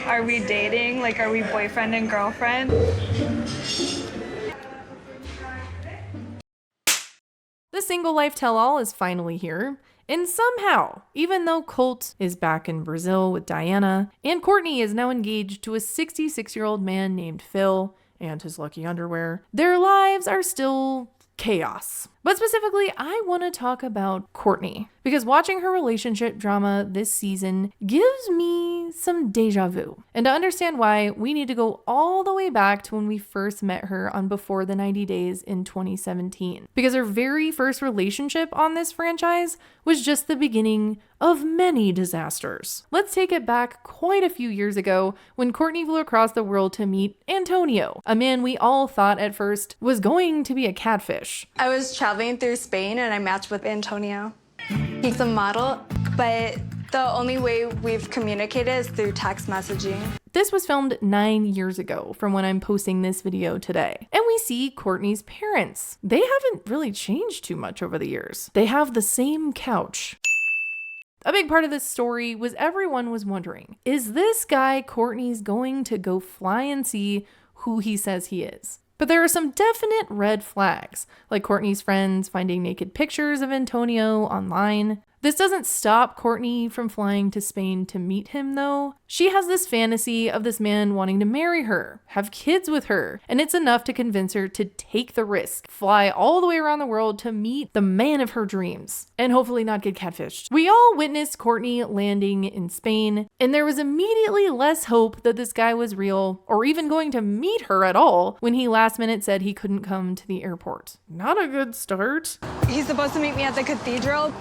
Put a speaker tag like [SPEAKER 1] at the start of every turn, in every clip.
[SPEAKER 1] Are we dating? Like, are we boyfriend and girlfriend?
[SPEAKER 2] The single life tell-all is finally here. And somehow, even though Colt is back in Brazil with Diana, and Courtney is now engaged to a 66-year-old man named Phil and his lucky underwear, their lives are still chaos. But specifically, I want to talk about Courtney, because watching her relationship drama this season gives me some deja vu. And to understand why, we need to go all the way back to when we first met her on Before the 90 Days in 2017. Because her very first relationship on this franchise was just the beginning of many disasters. Let's take it back quite a few years ago when Courtney flew across the world to meet Antonio, a man we all thought at first was going to be a catfish.
[SPEAKER 1] I was traveling through Spain and I matched with Antonio. He's a model, but the only way we've communicated is through text messaging.
[SPEAKER 2] This was filmed 9 years ago from when I'm posting this video today. And we see Courtney's parents. They haven't really changed too much over the years. They have the same couch. A big part of this story was everyone was wondering, is this guy Courtney's going to go fly and see who he says he is? But there are some definite red flags, like Courtney's friends finding naked pictures of Antonio online. This doesn't stop Courtney from flying to Spain to meet him, though. She has this fantasy of this man wanting to marry her, have kids with her, and it's enough to convince her to take the risk, fly all the way around the world to meet the man of her dreams, and hopefully not get catfished. We all witnessed Courtney landing in Spain, and there was immediately less hope that this guy was real, or even going to meet her at all, when he last minute said he couldn't come to the airport. Not a good start.
[SPEAKER 1] He's supposed to meet me at the cathedral.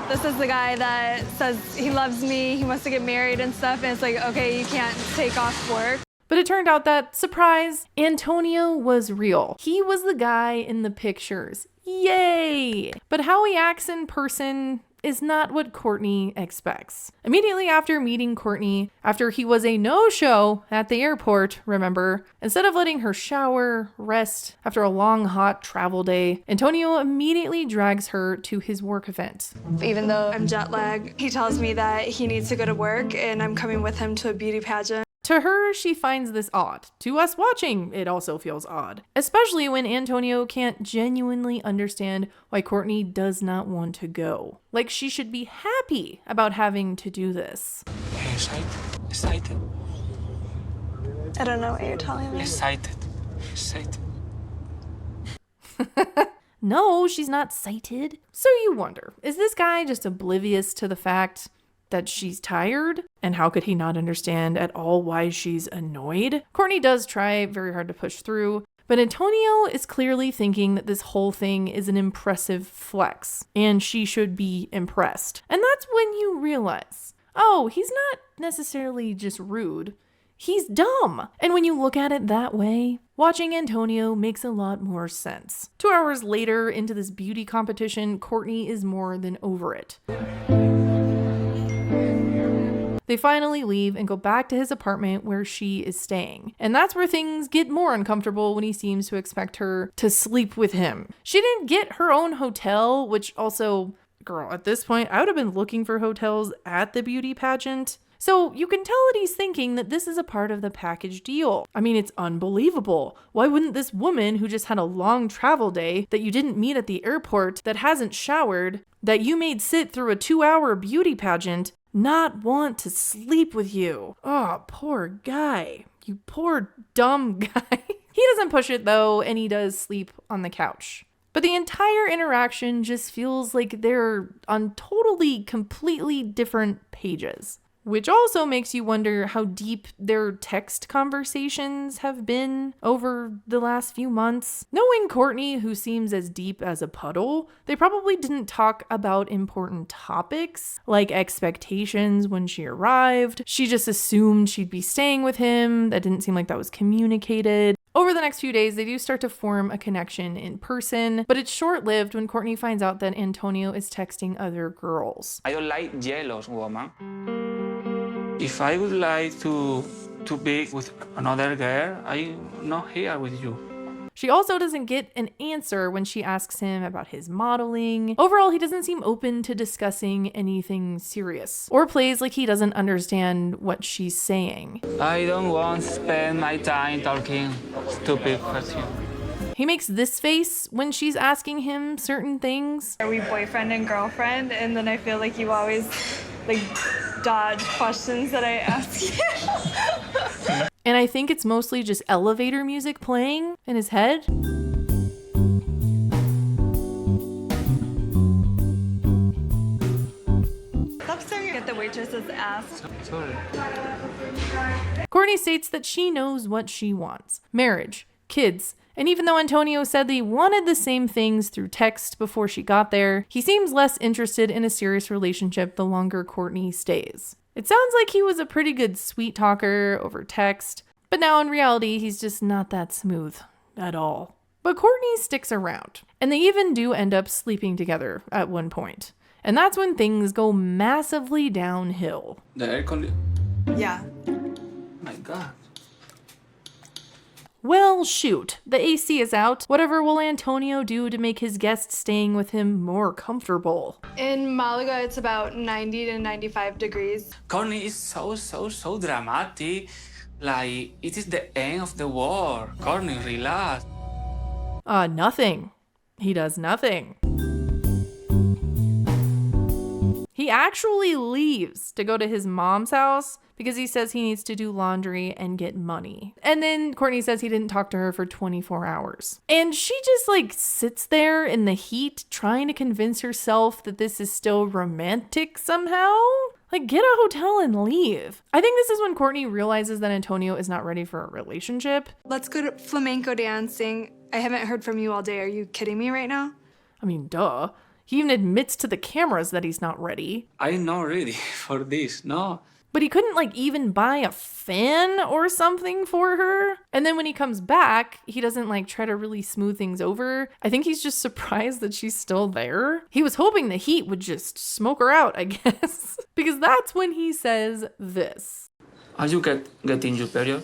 [SPEAKER 1] This is the guy that says he loves me, he wants to get married and stuff, and it's like, okay, you can't take off work.
[SPEAKER 2] But it turned out that, surprise, Antonio was real. He was the guy in the pictures. Yay! But how he acts in person is not what Courtney expects. Immediately after meeting Courtney, after he was a no-show at the airport, remember, instead of letting her shower, rest after a long, hot travel day, Antonio immediately drags her to his work event.
[SPEAKER 1] Even though I'm jet lagged, he tells me that he needs to go to work and I'm coming with him to a beauty pageant.
[SPEAKER 2] To her, she finds this odd. To us watching, it also feels odd. Especially when Antonio can't genuinely understand why Courtney does not want to go. Like she should be happy about having to do this.
[SPEAKER 3] Excited.
[SPEAKER 1] I don't know what you're telling me.
[SPEAKER 3] Excited.
[SPEAKER 2] No, she's not sighted. So you wonder, is this guy just oblivious to the fact that she's tired? And how could he not understand at all why she's annoyed? Courtney does try very hard to push through, but Antonio is clearly thinking that this whole thing is an impressive flex, and she should be impressed. And that's when you realize, oh, he's not necessarily just rude, he's dumb. And when you look at it that way, watching Antonio makes a lot more sense. 2 hours later into this beauty competition, Courtney is more than over it. They finally leave and go back to his apartment where she is staying. And that's where things get more uncomfortable when he seems to expect her to sleep with him. She didn't get her own hotel, which also, girl, at this point, I would have been looking for hotels at the beauty pageant. So you can tell that he's thinking that this is a part of the package deal. I mean, it's unbelievable. Why wouldn't this woman who just had a long travel day that you didn't meet at the airport, that hasn't showered, that you made sit through a 2-hour beauty pageant, not want to sleep with you? Oh, poor guy. You poor dumb guy. He doesn't push it though, and he does sleep on the couch. But the entire interaction just feels like they're on totally, completely different pages. Which also makes you wonder how deep their text conversations have been over the last few months. Knowing Courtney, who seems as deep as a puddle, they probably didn't talk about important topics like expectations when she arrived. She just assumed she'd be staying with him. That didn't seem like that was communicated. Over the next few days, they do start to form a connection in person, but it's short-lived when Courtney finds out that Antonio is texting other girls.
[SPEAKER 3] I don't like jealous woman. If I would like to be with another girl, I'm not here with you.
[SPEAKER 2] She also doesn't get an answer when she asks him about his modeling. Overall, he doesn't seem open to discussing anything serious, or plays like he doesn't understand what she's saying.
[SPEAKER 3] I don't want to spend my time talking stupid question.
[SPEAKER 2] He makes this face when she's asking him certain things.
[SPEAKER 1] Are we boyfriend and girlfriend? And then I feel like you always dodge questions that I ask you.
[SPEAKER 2] And I think it's mostly just elevator music playing in his head.
[SPEAKER 1] Stop staring at the waitress's ass.
[SPEAKER 3] Sorry.
[SPEAKER 2] Courtney states that she knows what she wants: marriage, kids. And even though Antonio said that he wanted the same things through text before she got there, he seems less interested in a serious relationship the longer Courtney stays. It sounds like he was a pretty good sweet talker over text, but now in reality, he's just not that smooth at all. But Courtney sticks around, and they even do end up sleeping together at one point. And that's when things go massively downhill.
[SPEAKER 3] The air conditioner.
[SPEAKER 1] Yeah.
[SPEAKER 3] My God.
[SPEAKER 2] Well, shoot, the AC is out. Whatever will Antonio do to make his guests staying with him more comfortable?
[SPEAKER 1] In Malaga, it's about 90 to 95 degrees.
[SPEAKER 3] Courtney is so dramatic. Like, it is the end of the war. Courtney, relax.
[SPEAKER 2] Nothing. He does nothing. He actually leaves to go to his mom's house because he says he needs to do laundry and get money. And then Courtney says he didn't talk to her for 24 hours. And she just sits there in the heat trying to convince herself that this is still romantic somehow. Get a hotel and leave. I think this is when Courtney realizes that Antonio is not ready for a relationship.
[SPEAKER 1] Let's go to flamenco dancing. I haven't heard from you all day. Are you kidding me right now?
[SPEAKER 2] I mean, duh. He even admits to the cameras that he's not ready.
[SPEAKER 3] I'm not ready for this, no.
[SPEAKER 2] But he couldn't even buy a fan or something for her. And then when he comes back, he doesn't try to really smooth things over. I think he's just surprised that she's still there. He was hoping the heat would just smoke her out, I guess. Because that's when he says this.
[SPEAKER 3] Are you getting your period?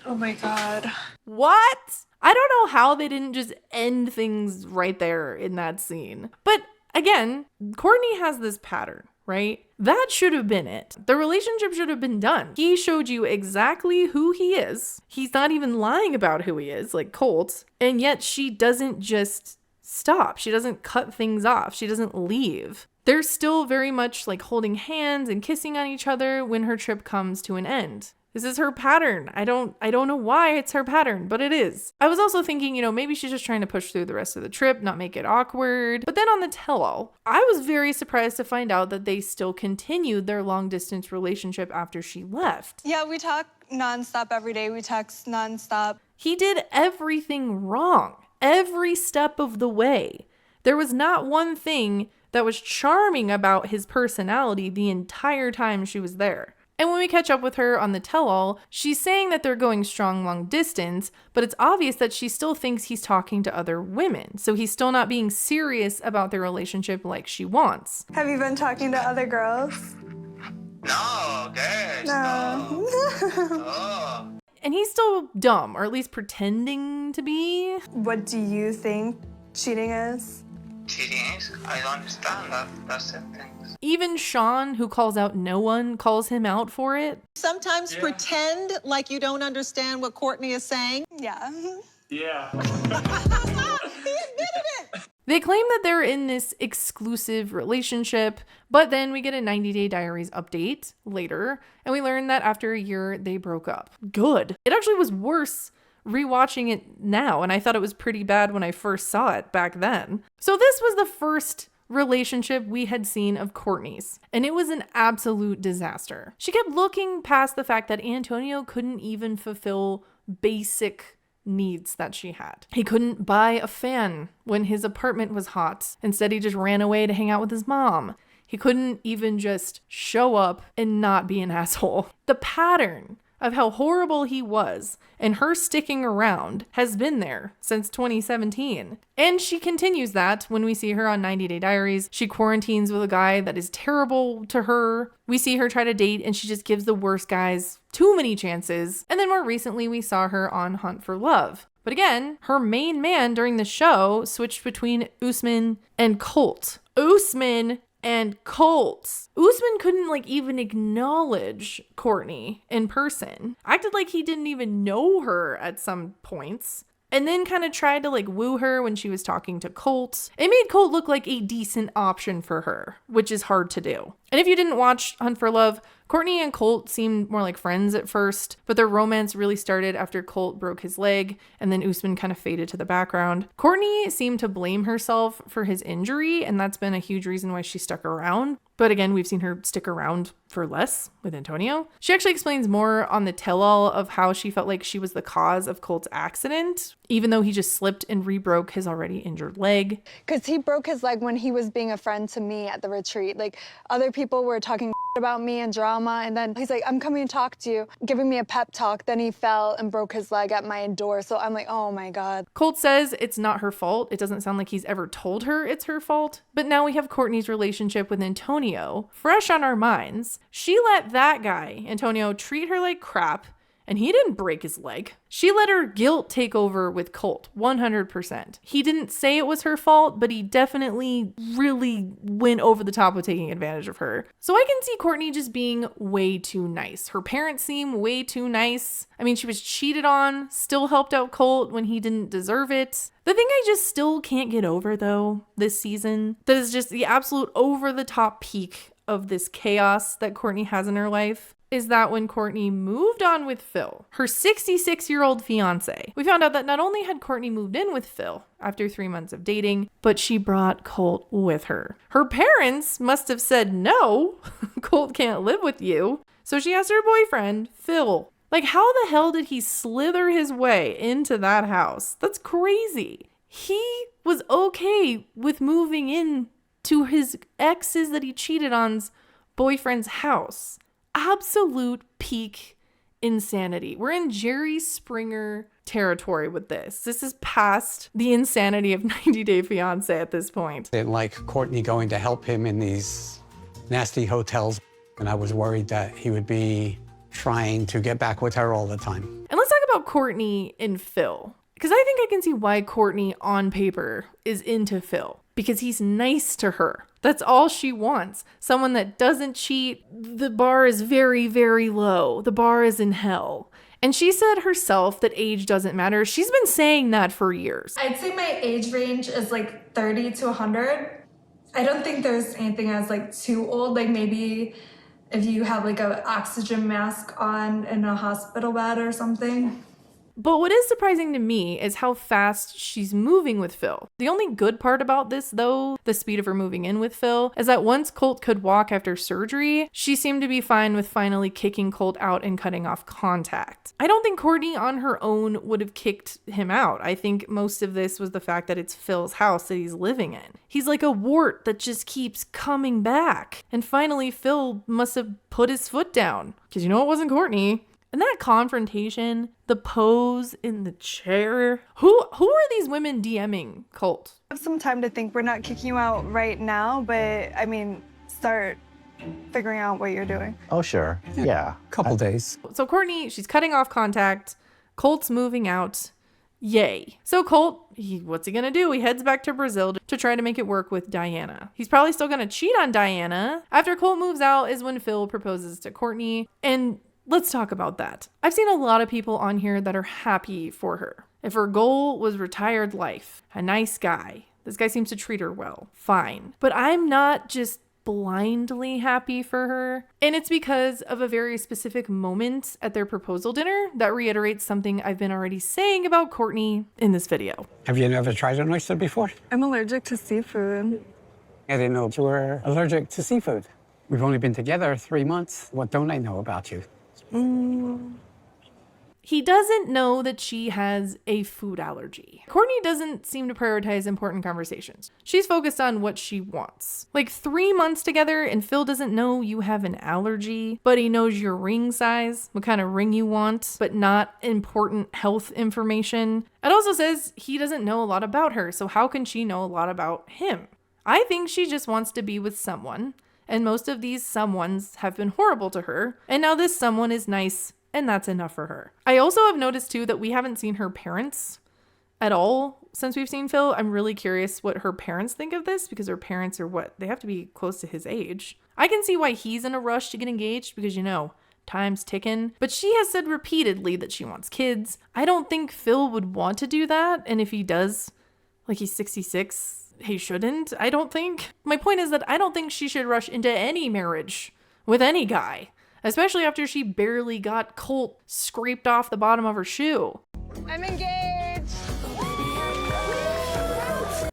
[SPEAKER 1] Oh my God.
[SPEAKER 2] What? I don't know how they didn't just end things right there in that scene. But again, Courtney has this pattern, right? That should have been it. The relationship should have been done. He showed you exactly who he is. He's not even lying about who he is, like Colt. And yet she doesn't just stop. She doesn't cut things off. She doesn't leave. They're still very much holding hands and kissing on each other when her trip comes to an end. This is her pattern. I don't know why it's her pattern, but it is. I was also thinking, maybe she's just trying to push through the rest of the trip, not make it awkward. But then on the tell-all, I was very surprised to find out that they still continued their long-distance relationship after she left.
[SPEAKER 1] Yeah, we talk nonstop every day. We text nonstop.
[SPEAKER 2] He did everything wrong, every step of the way. There was not one thing that was charming about his personality the entire time she was there. And when we catch up with her on the tell-all, she's saying that they're going strong long distance, but it's obvious that she still thinks he's talking to other women. So he's still not being serious about their relationship like she wants.
[SPEAKER 1] Have you been talking to other girls?
[SPEAKER 4] No, girls,
[SPEAKER 1] No.
[SPEAKER 4] no.
[SPEAKER 2] And he's still dumb, or at least pretending to be.
[SPEAKER 1] What do you think cheating is?
[SPEAKER 4] Cheating is? I don't understand that. That's the thing.
[SPEAKER 2] Even Sean, who calls out no one, calls him out for it.
[SPEAKER 5] Sometimes pretend like you don't understand what Courtney is saying.
[SPEAKER 1] Yeah.
[SPEAKER 3] Yeah.
[SPEAKER 5] He admitted it.
[SPEAKER 2] They claim that they're in this exclusive relationship, but then we get a 90-day diaries update later, and we learn that after a year, they broke up. Good. It actually was worse rewatching it now, and I thought it was pretty bad when I first saw it back then. So this was the first relationship we had seen of Courtney's, and it was an absolute disaster. She kept looking past the fact that Antonio couldn't even fulfill basic needs that she had. He couldn't buy a fan when his apartment was hot. Instead, he just ran away to hang out with his mom. He couldn't even just show up and not be an asshole. The pattern of how horrible he was, and her sticking around has been there since 2017. And she continues that when we see her on 90 Day Diaries. She quarantines with a guy that is terrible to her. We see her try to date and she just gives the worst guys too many chances. And then more recently, we saw her on Hunt for Love. But again, her main man during the show switched between Usman and Colt. Usman and Colt. Usman couldn't even acknowledge Courtney in person. Acted like he didn't even know her at some points. And then kind of tried to woo her when she was talking to Colt. It made Colt look like a decent option for her, which is hard to do. And if you didn't watch Hunt for Love, Courtney and Colt seemed more like friends at first, but their romance really started after Colt broke his leg and then Usman kind of faded to the background. Courtney seemed to blame herself for his injury, and that's been a huge reason why she stuck around. But again, we've seen her stick around for less with Antonio. She actually explains more on the tell-all of how she felt like she was the cause of Colt's accident, even though he just slipped and re-broke his already injured leg.
[SPEAKER 1] Because he broke his leg when he was being a friend to me at the retreat. Other people were talking about me and drama, and then he's like, I'm coming to talk to you, giving me a pep talk. Then he fell and broke his leg at my door. So I'm like, oh my God.
[SPEAKER 2] Colt says it's not her fault. It doesn't sound like he's ever told her it's her fault. But now we have Courtney's relationship with Antonio fresh on our minds. She let that guy, Antonio, treat her like crap, and he didn't break his leg. She let her guilt take over with Colt, 100%. He didn't say it was her fault, but he definitely really went over the top with taking advantage of her. So I can see Courtney just being way too nice. Her parents seem way too nice. I mean, she was cheated on, still helped out Colt when he didn't deserve it. The thing I just still can't get over, though, this season, that is just the absolute over-the-top peak of this chaos that Courtney has in her life, is that when Courtney moved on with Phil, her 66-year-old fiance, we found out that not only had Courtney moved in with Phil after 3 months of dating, but she brought Colt with her. Her parents must have said, no, Colt can't live with you. So she asked her boyfriend, Phil. How the hell did he slither his way into that house? That's crazy. He was okay with moving in to his exes that he cheated on's boyfriend's house. Absolute peak insanity. We're in Jerry Springer territory with this. This is past the insanity of 90 Day Fiancé at this point.
[SPEAKER 6] Didn't like Courtney going to help him in these nasty hotels, and I was worried that he would be trying to get back with her all the time.
[SPEAKER 2] And let's talk about Courtney and Phil, because I think I can see why Courtney on paper is into Phil, because he's nice to her. That's all she wants. Someone that doesn't cheat. The bar is very, very low. The bar is in hell. And she said herself that age doesn't matter. She's been saying that for years.
[SPEAKER 1] I'd say my age range is 30 to 100. I don't think there's anything that's too old. Maybe if you have an oxygen mask on in a hospital bed or something.
[SPEAKER 2] But what is surprising to me is how fast she's moving with Phil. The only good part about this, though, the speed of her moving in with Phil, is that once Colt could walk after surgery, she seemed to be fine with finally kicking Colt out and cutting off contact. I don't think Courtney on her own would have kicked him out. I think most of this was the fact that it's Phil's house that he's living in. He's like a wart that just keeps coming back. And finally, Phil must have put his foot down, because it wasn't Courtney. And that confrontation, the pose in the chair. Who are these women DMing Colt?
[SPEAKER 1] I have some time to think. We're not kicking you out right now, but start figuring out what you're doing.
[SPEAKER 7] Oh, sure. Yeah.
[SPEAKER 6] Couple days.
[SPEAKER 2] So Courtney, she's cutting off contact. Colt's moving out. Yay. So Colt, what's he gonna do? He heads back to Brazil to try to make it work with Diana. He's probably still gonna cheat on Diana. After Colt moves out is when Phil proposes to Courtney. And let's talk about that. I've seen a lot of people on here that are happy for her. If her goal was retired life, a nice guy, this guy seems to treat her well, fine. But I'm not just blindly happy for her. And it's because of a very specific moment at their proposal dinner that reiterates something I've been already saying about Courtney in this video.
[SPEAKER 6] Have you never tried an oyster before?
[SPEAKER 1] I'm allergic to seafood.
[SPEAKER 6] I didn't know you were allergic to seafood. We've only been together 3 months. What don't I know about you?
[SPEAKER 2] He doesn't know that she has a food allergy. Courtney doesn't seem to prioritize important conversations. She's focused on what she wants. Like 3 months together and Phil doesn't know you have an allergy, but he knows your ring size, what kind of ring you want, but not important health information. It also says he doesn't know a lot about her, so how can she know a lot about him? I think she just wants to be with someone, and most of these someones have been horrible to her, and now this someone is nice, and that's enough for her. I also have noticed too that we haven't seen her parents at all since we've seen Phil. I'm really curious what her parents think of this, because her parents are what? They have to be close to his age. I can see why he's in a rush to get engaged because, you know, time's ticking. But she has said repeatedly that she wants kids. I don't think Phil would want to do that. And if he does, like he's 66, he shouldn't, I don't think. My point is that I don't think she should rush into any marriage with any guy, especially after she barely got Colt scraped off the bottom of her shoe.
[SPEAKER 1] I'm engaged.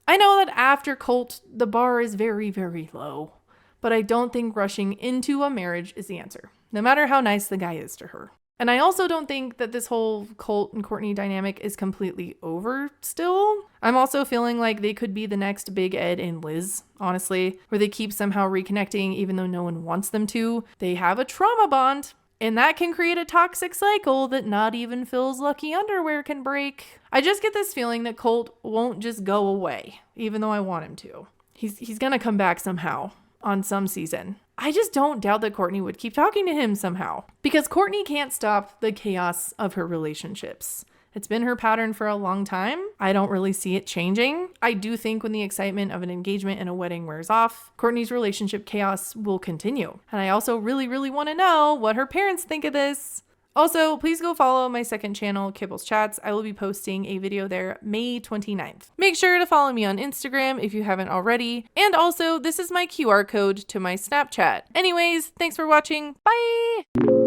[SPEAKER 2] I know that after Colt, the bar is very, very low, but I don't think rushing into a marriage is the answer, no matter how nice the guy is to her. And I also don't think that this whole Colt and Courtney dynamic is completely over still. I'm also feeling like they could be the next Big Ed and Liz, honestly, where they keep somehow reconnecting even though no one wants them to. They have a trauma bond, and that can create a toxic cycle that not even Phil's lucky underwear can break. I just get this feeling that Colt won't just go away, even though I want him to. He's gonna come back somehow on some season. I just don't doubt that Courtney would keep talking to him somehow, because Courtney can't stop the chaos of her relationships. It's been her pattern for a long time. I don't really see it changing. I do think when the excitement of an engagement and a wedding wears off, Courtney's relationship chaos will continue. And I also really, really want to know what her parents think of this. Also, please go follow my second channel, Kibble's Chats. I will be posting a video there May 29th. Make sure to follow me on Instagram if you haven't already. And also, this is my QR code to my Snapchat. Anyways, thanks for watching. Bye!